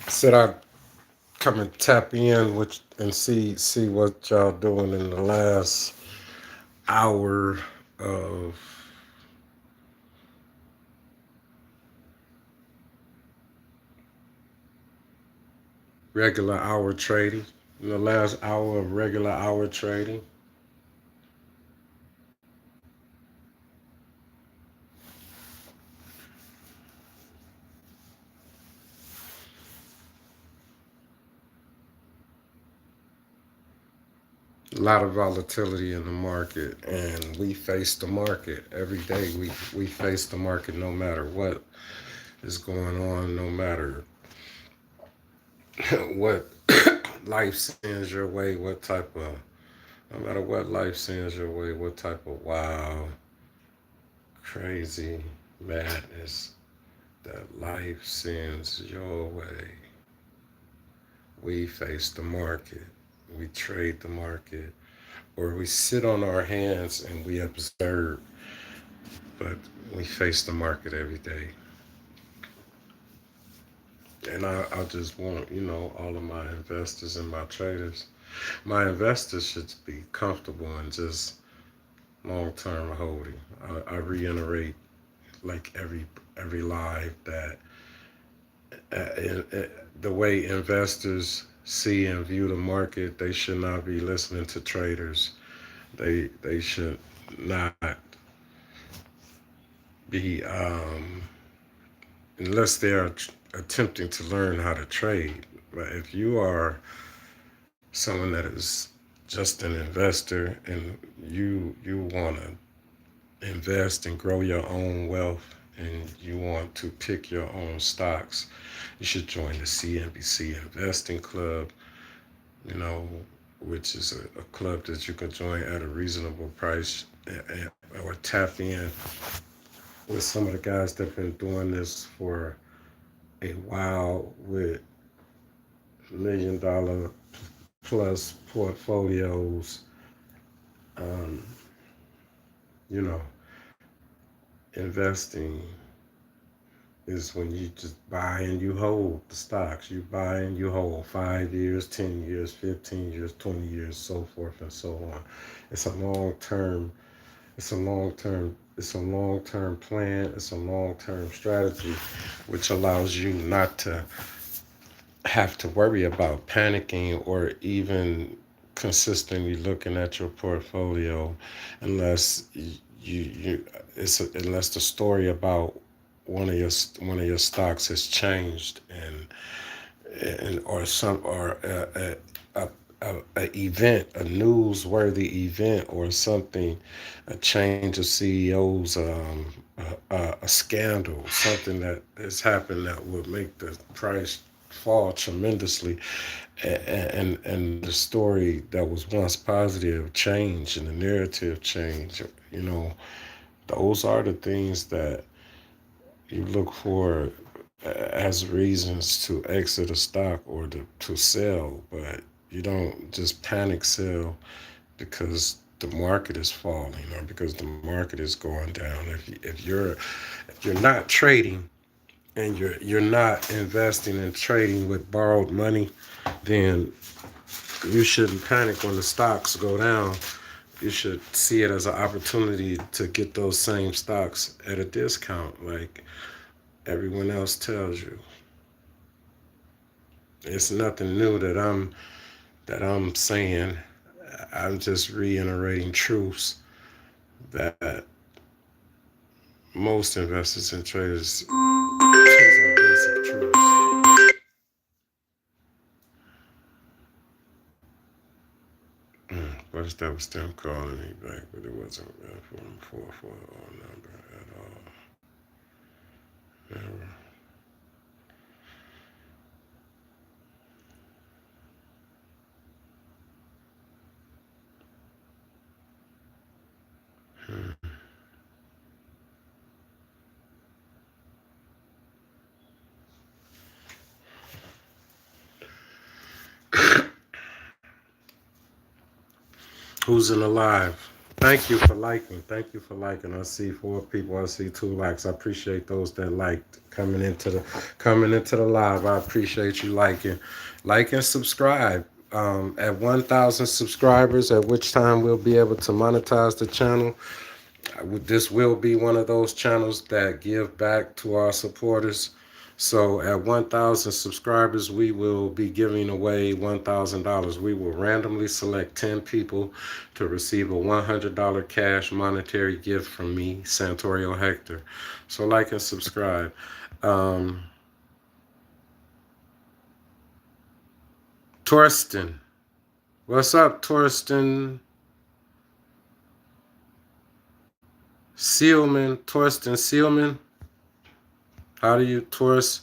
Said I'd come and tap in with and see what y'all doing in the last hour of regular hour trading. In the last hour of regular hour trading. A lot of volatility in the market, and we face the market every day. We face the market no matter what is going on, no matter what life sends your way, what type of, no matter what life sends your way, what type of wild, crazy madness that life sends your way. We face the market, we trade the market, or we sit on our hands and we observe, but we face the market every day. And I just want, all of my investors and my investors should be comfortable in just long term holding. I reiterate like every live that the way investors see and view the market, they should not be listening to traders. They should not be unless they are attempting to learn how to trade. But if you are someone that is just an investor and you want to invest and grow your own wealth and you want to pick your own stocks, you should join the CNBC Investing Club, you know, which is a club that you can join at a reasonable price, or tap in with some of the guys that have been doing this for a while with $1 million plus portfolios. Um, you know, investing is when you just buy and you hold the stocks. You buy and you hold 5 years, 10 years, 15 years, 20 years, so forth and so on. It's a long term, it's a long term plan, it's a long term strategy, which allows you not to have to worry about panicking or even consistently looking at your portfolio unless you unless the story about one of your stocks has changed and or some or a event, a newsworthy event or something, a change of CEOs, a scandal, something that has happened that would make the price fall tremendously, and the story that was once positive change and the narrative change. Those are the things that you look for as reasons to exit a stock or to sell, but you don't just panic sell because the market is falling or because the market is going down. If you're not trading and you're not investing and trading with borrowed money, then you shouldn't panic when the stocks go down. You should see it as an opportunity to get those same stocks at a discount, like everyone else tells you. It's nothing new that I'm saying. I'm just reiterating truths that most investors and traders, these are basic truths. But that was them calling me back, but it wasn't from 440 number at all. Never. Hmm. Who's in the live? Thank you for liking. Thank you for liking. I see 4 people. I see 2 likes. I appreciate those that liked coming into the live. I appreciate you liking, like and subscribe. At 1,000 subscribers, at which time we'll be able to monetize the channel. This will be one of those channels that give back to our supporters. So at 1,000 subscribers, we will be giving away $1,000. We will randomly select 10 people to receive a $100 cash monetary gift from me, Santorio Hector. So like and subscribe. Um, Torsten. What's up, Torsten Sealman? Torsten Sealman? How do you, Torsten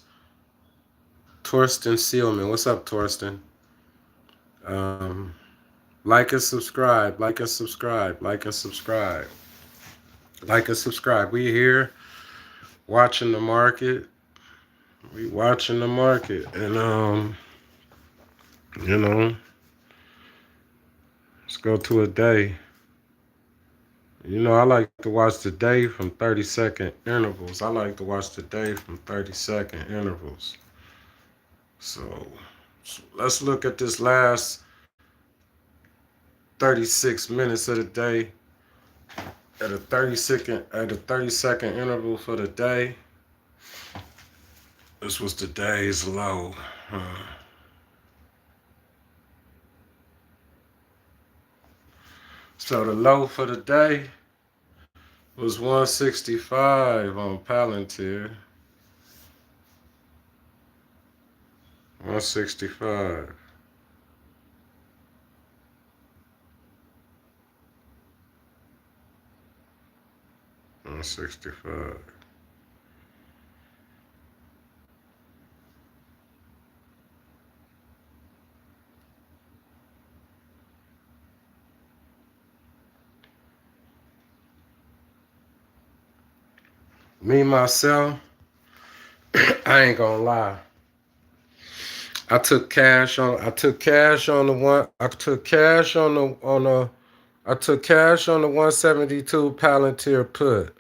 Sealman? What's up, Torsten? Um, like and subscribe, like and subscribe, like and subscribe, like and subscribe. We here watching the market. We watching the market, and you know, let's go to a day. I like to watch the day from 30-second intervals. I like to watch the day from 30-second intervals. So let's look at this last 36 minutes of the day at a 30-second interval for the day. This was the day's low. So the low for the day was 165 on Palantir. 165. $165. Me myself, I ain't gonna lie. I took cash on the 172 Palantir put.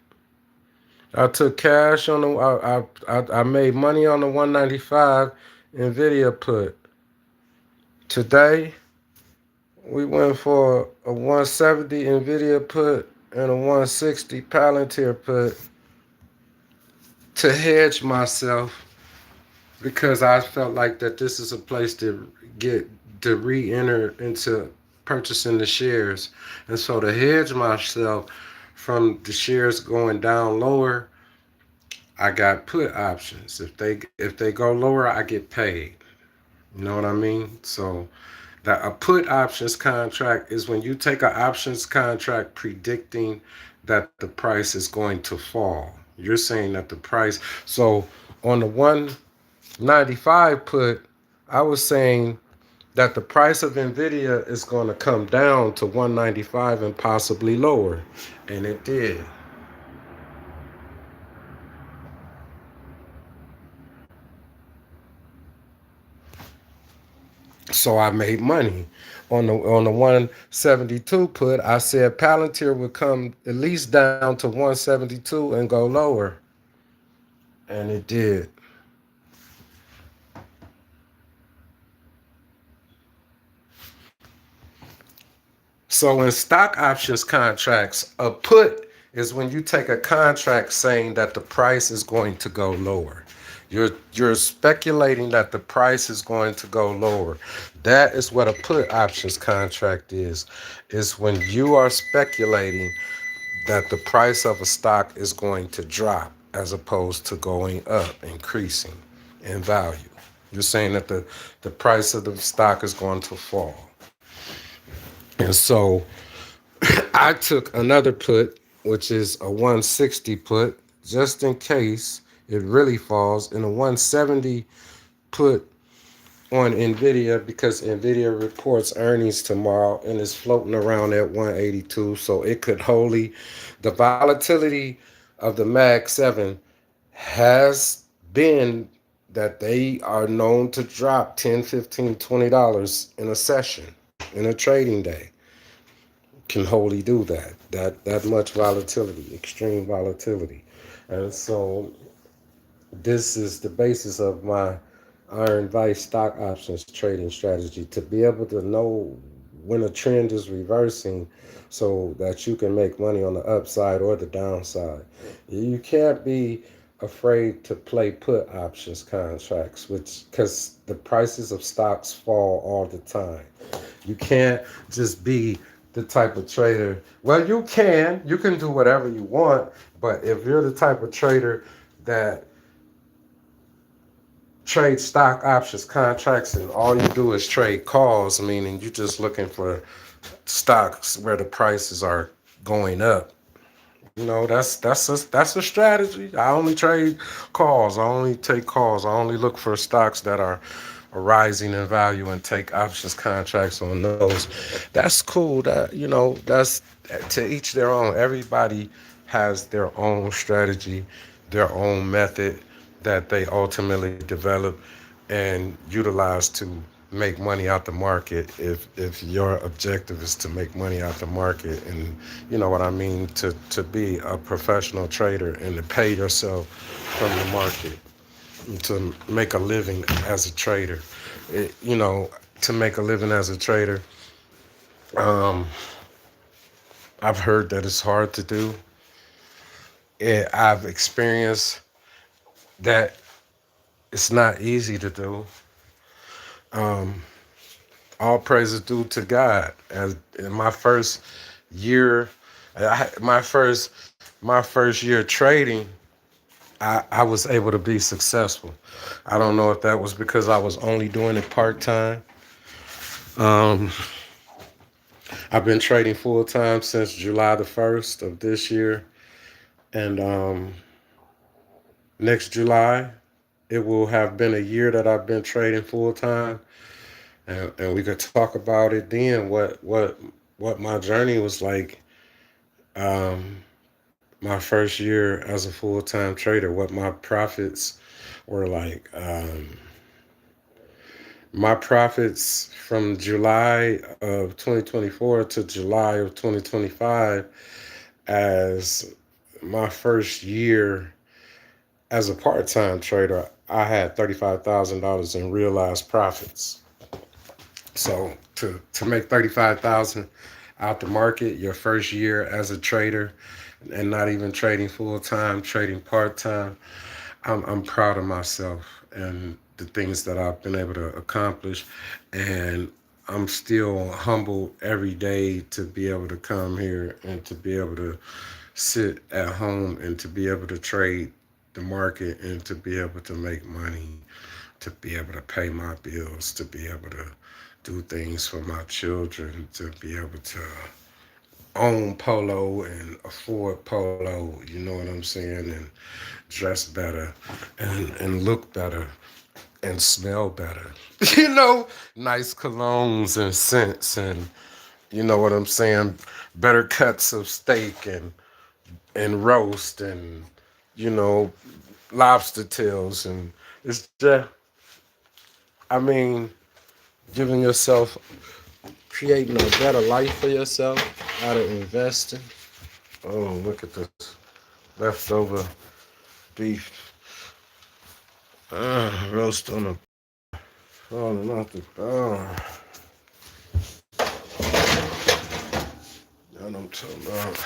I took cash on the I made money on the 195 Nvidia put. Today we went for a 170 Nvidia put and a 160 Palantir put to hedge myself, because I felt like that this is a place to re-enter into purchasing the shares. And so to hedge myself from the shares going down lower, I got put options. If they go lower, I get paid. You know what I mean? So a put options contract is when you take an options contract predicting that the price is going to fall. You're saying that the price. So on the 195 put, I was saying that the price of Nvidia is going to come down to 195 and possibly lower, and it did. So I made money. On the 172 put, I said Palantir would come at least down to 172 and go lower, and it did. So in stock options contracts, a put is when you take a contract saying that the price is going to go lower. You're speculating that the price is going to go lower. That is what a put options contract is. Is when you are speculating that the price of a stock is going to drop as opposed to going up, increasing in value. You're saying that the price of the stock is going to fall. And so I took another put, which is a 160 put, just in case it really falls, and a 170 put on Nvidia, because Nvidia reports earnings tomorrow and is floating around at 182. So it could wholly, the volatility of the Mag 7 has been that they are known to drop $10, $15, $20 in a session, in a trading day. can wholly do that. That much volatility, extreme volatility. And so this is the basis of my Iron Vice stock options trading strategy, to be able to know when a trend is reversing so that you can make money on the upside or the downside. You can't be afraid to play put options contracts, which because the prices of stocks fall all the time. You can't just be the type of trader. Well, you can do whatever you want, but if you're the type of trader that trade stock options contracts and all you do is trade calls, meaning you're just looking for stocks where the prices are going up. That's a strategy. I only trade calls. I only take calls. I only look for stocks that are rising in value and take options contracts on those. That's cool. That's to each their own. Everybody has their own strategy, their own method that they ultimately develop and utilize to make money out the market. If your objective is to make money out the market, and you know what I mean, to be a professional trader and to pay yourself from the market, to make a living as a trader. To make a living as a trader, um, I've heard that it's hard to do. I've experienced that it's not easy to do. Um, all praises due to God. As in my first year, my first year trading, I was able to be successful. I don't know if that was because I was only doing it part time. Um, I've been trading full time since July the 1st of this year, and next July it will have been a year that I've been trading full time, and we could talk about it then. What my journey was like. Um, my first year as a full time trader, what my profits were like. My profits from July of 2024 to July of 2025, as my first year as a part time trader, I had $35,000 in realized profits. So to make 35,000 out the market your first year as a trader, and not even trading full time, trading part time, I'm proud of myself and the things that I've been able to accomplish, and I'm still humbled every day to be able to come here and to be able to sit at home and to be able to trade the market and to be able to make money, to be able to pay my bills, to be able to do things for my children, to be able to own polo and afford polo, you know what I'm saying, and dress better and look better and smell better. Nice colognes and scents, and you know what I'm saying, better cuts of steak and roast, and you know lobster tails, and it's just, I mean, giving yourself, creating a better life for yourself out of investing. Oh, look at this leftover beef, roast on the falling off the bone. And I'm talking about.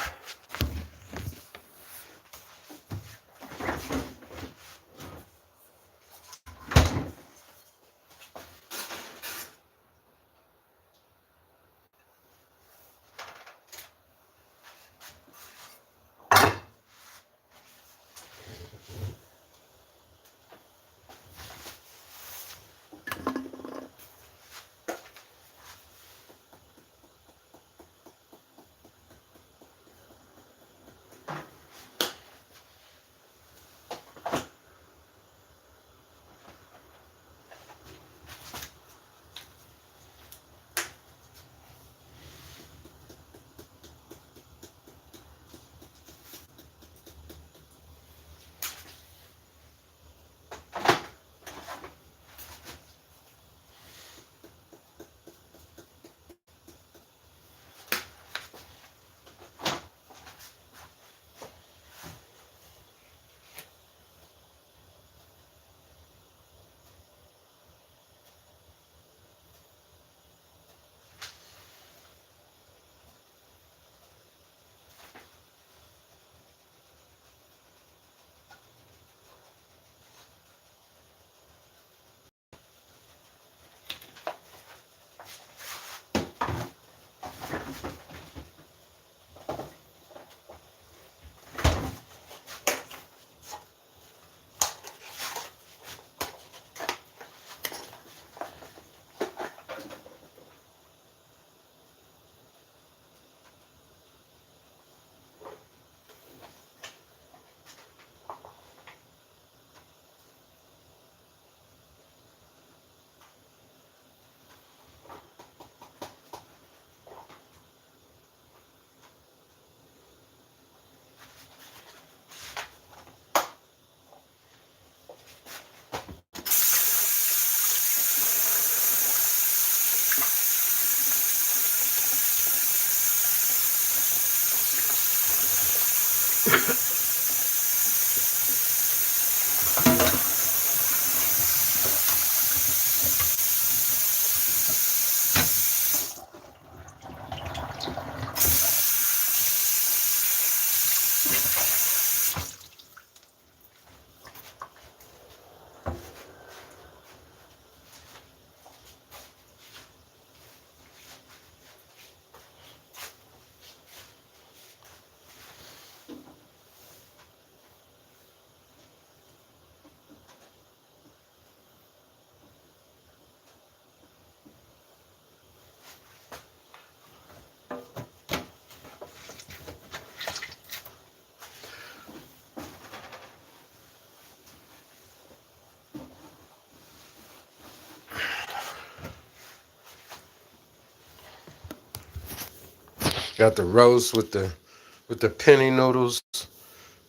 Got the roast with the penny noodles,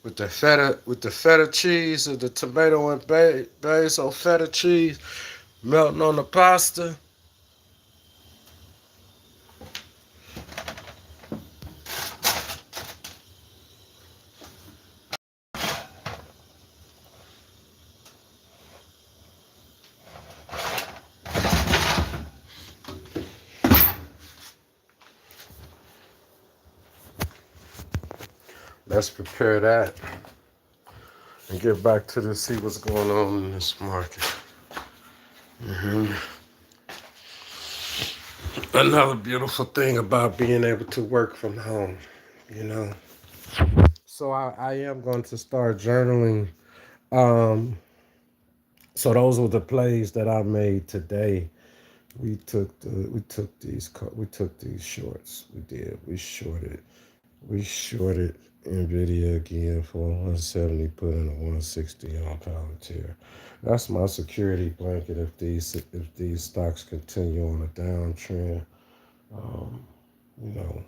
with the feta cheese, or the tomato and basil feta cheese melting on the pasta. Let's prepare that and get back to see what's going on in this market. hmm Another beautiful thing about being able to work from home, you know. So I am going to start journaling. Um, so those were the plays that I made today. We took these shorts. We did. We shorted Nvidia again for 170, put in a 160 on Palantir. That's my security blanket if these stocks continue on a downtrend. Um, you know,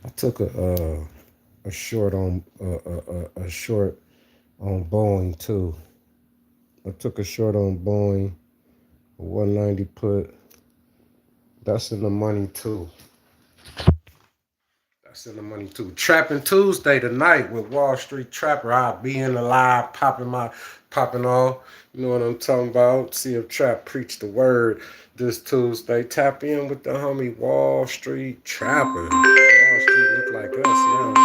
I took a short on a short on Boeing too. I took a short on Boeing, 190 put. That's in the money too. That's in the money too. Trapping Tuesday tonight with Wall Street Trapper. I'll be in the live popping off. You know what I'm talking about? See if Trap preach the word this Tuesday. Tap in with the homie Wall Street Trapper. Wall Street look like us now.